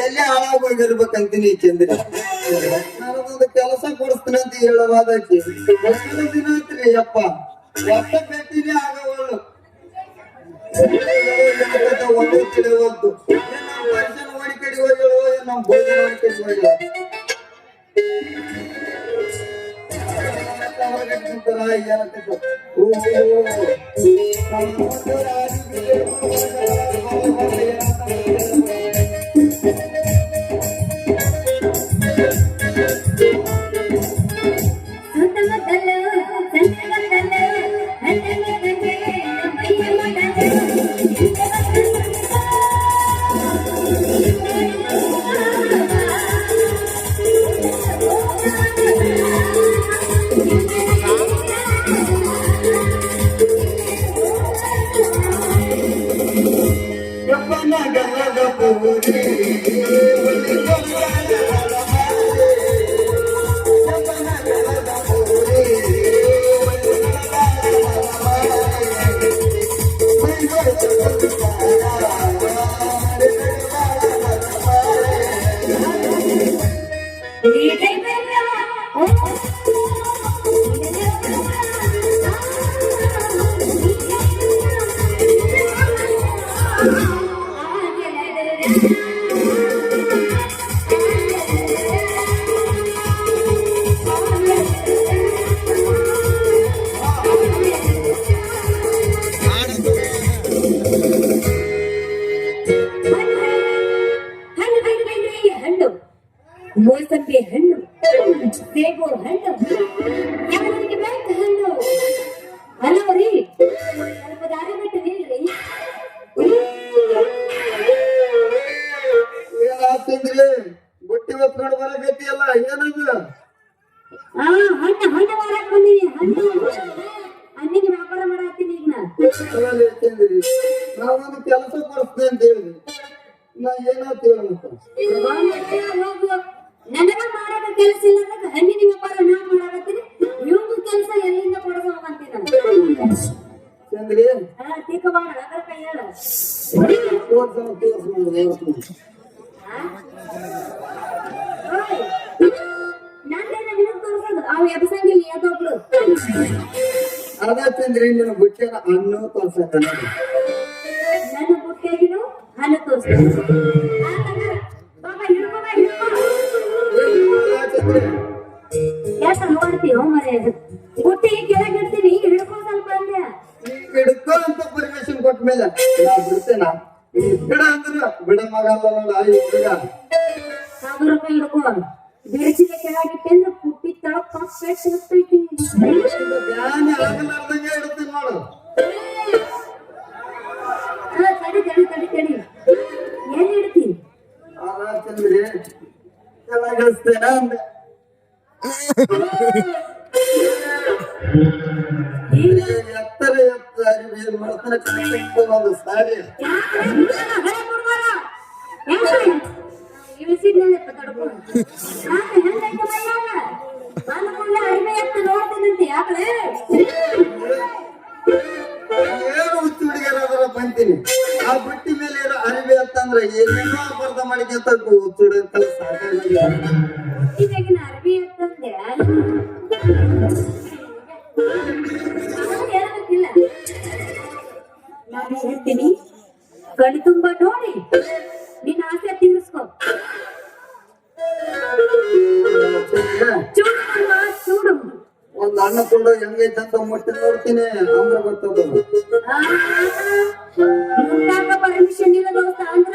ಎಲ್ಲಿ ಹಾಳಾಗೋಗಿರ್ಬೇಕಂತೀನಿ ಚಂದ್ರ ನಾನೊಂದು ಕೆಲಸ ಕೊಡಿಸ್ತೀನಿ ಅಂತ ಹೇಳವಾದಕ್ಕೆ ಎಷ್ಟು ದಿನ ಆಯ್ತ್ರಿ ಯಪ್ಪ ಒಟ್ಟ ಭೇಟಿನೇ ಆಗವಳು ಒಂದು ತಿಳಿವದ್ದು ನಮ್ಮ ಪರ್ಸನ್ ಓಡಿ ಕಡೆ ಹೋಗ್ಯಳು ನಮ್ಮ ಭೋಜನ ಓಡಿ ಕಡೆ ಹೋಗ್ಯಳು ಮೋಸಂಬಿ ಹಣ್ಣು ಸೇಬು ಹಣ್ಣು ಯಾರಿಗೆ ಬೇಕು ಹಣ್ಣು ಅಲ್ಲವ್ರಿ ಸ್ವಲ್ಪ ದಾರಿ ಬಿಟ್ಟು ನಿಲ್ರಿ ಏನಾಗ್ತಿದ್ರಿ ಬುಟ್ಟಿ ಹೊತ್ಕೊಂಡು ಬರಕೈತಿಯಲ್ಲ ಏನದು ಹಣ್ಣು ಹಣ್ಣು ಮಾರಕ್ ಬಂದೀನಿ ಹಣ್ಣು ಹಣ್ಣಿಗೆ ವ್ಯಾಪಾರ ಮಾಡತ್ತೀನಿ ಈಗ ನಾವೊಂದು ಕೆಲಸ ಕೊಡಿಸ್ತೀನಿ ಅಂತ ಹೇಳಿದ್ವಿ ನಾ ಏನಾಯ್ತು ಹೇಳಂತ ನನಗ ಮಾಡಕ ಕೆಲಸ ಇಲ್ಲ ಹಣ್ಣಿನ ವ್ಯಾಪಾರ ನಾ ಮಾಡಕತ್ತೀನಿ ಇವ್ದು ಕೆಲಸ ಎಲ್ಲಿಂದ ಕೊಡೋದು ಅಂತೀನಿ ಚಂದ್ರಿ ತೀಕ ಮಾಡ ಅದರ ಕೈ ಹೇಳ ನಂದೇನ ನಿನಗ್ ತೋರಿಸೋದು ಅವು ಎಬ್ಸಂಗಿಲ್ಲ ಯಾವ್ದೊಬ್ಳು ಅದ ಚಂದ್ರಿ ನಿನ್ನ ಬುಟ್ಟಿಯ ಹಣ್ಣು ತೋರ್ಸತ್ತ ನನ್ನ ಬುಟ್ಟಿಯಾಗಿನು ಹಣ್ಣು ತೋರಿಸ್ತೀನಿ ಬಾಬಾ ಹಿಡ್ಕೊ ಯಾಕ ನೋಡ್ತೀವಿ ಮರೆ ಬುಟ್ಟಿ ಕೆಳಗಿಡ್ತೀನಿ ಹಿಡ್ಕೊ ಸ್ವಲ್ಪ ಅಂದೆ ಹಿಡ್ಕೊ ಅಂತ ಪರ್ಮಿಷನ್ ಕೊಟ್ಟ ಮೇಲೆ ನಾ ಬಿಡ್ತೇನ ಬಿಡ ಅಂದ್ರ ಬಿಡ ಮಗಲ್ಲ ನೋಡ ಈ ಹುಡುಗ ₹1,000 ಹಿಡ್ಕೊ ಬಿಡಿಸಿದ ಕೆಳಗಿಟ್ಟೆ ಅಂದ್ರೆ ಪುಟ್ಟಿ ತಳಕ್ ಪಾಕ್ ಪೇಟ್ ಸಿಗ್ತೈತಿ ಧ್ಯಾನ ಆಗಲಾರ್ದಂಗೆ ಇಡ್ತೀನಿ ನೋಡು ತಡಿ ತಡಿ ತಡಿ ತಡಿ ಏನ್ ಇಡ್ತೀನಿ ಚಂದ್ರಿ ಕೆಳಗಿಳಿಸ್ತೇನ ಅಂದೆ ಎತ್ತರ ಏನ್ ಮಾಡ್ತಾನೆ ಒಂದು ಸಾರಿ ಏನು ಹುಚ್ಚು ಹುಡುಗರಾದ್ರ ಬಂತೀನಿ ಆ ಬುಟ್ಟಿ ಮೇಲೆ ಇರೋ ಅರಿವೆ ಅಂತಂದ್ರೆ ಏನೇನೋ ಅಪಾರ್ಥ ಮಾಡಿಕೊಂತ ಹುಚ್ಚು ಹುಡುಗ ಸಾಕಾಗಿ ಅರ್ಬಿ ಅಂತಂದೆ ಹೇಳಬೇಕಿಲ್ಲ ನಾನು ಹೇಳ್ತೀನಿ ಕಣ್ ತುಂಬಾ ನೋಡಿ ನಿನ್ನ ಆಸೆ ತೀರಿಸ್ಕೊ ಚೂಡು ಒಂದ್ ಅಣ್ಣ ಕೊಡು ಹೆಂಗೈತಂತ ಮುಟ್ಟಿ ನೋಡ್ತೀನಿ ಅಂದ್ರೆ ಗೊತ್ತದ ಪರ್ಮಿಷನ್ ಇಲ್ಲ ದೋಸ್ತ ಅಂದ್ರ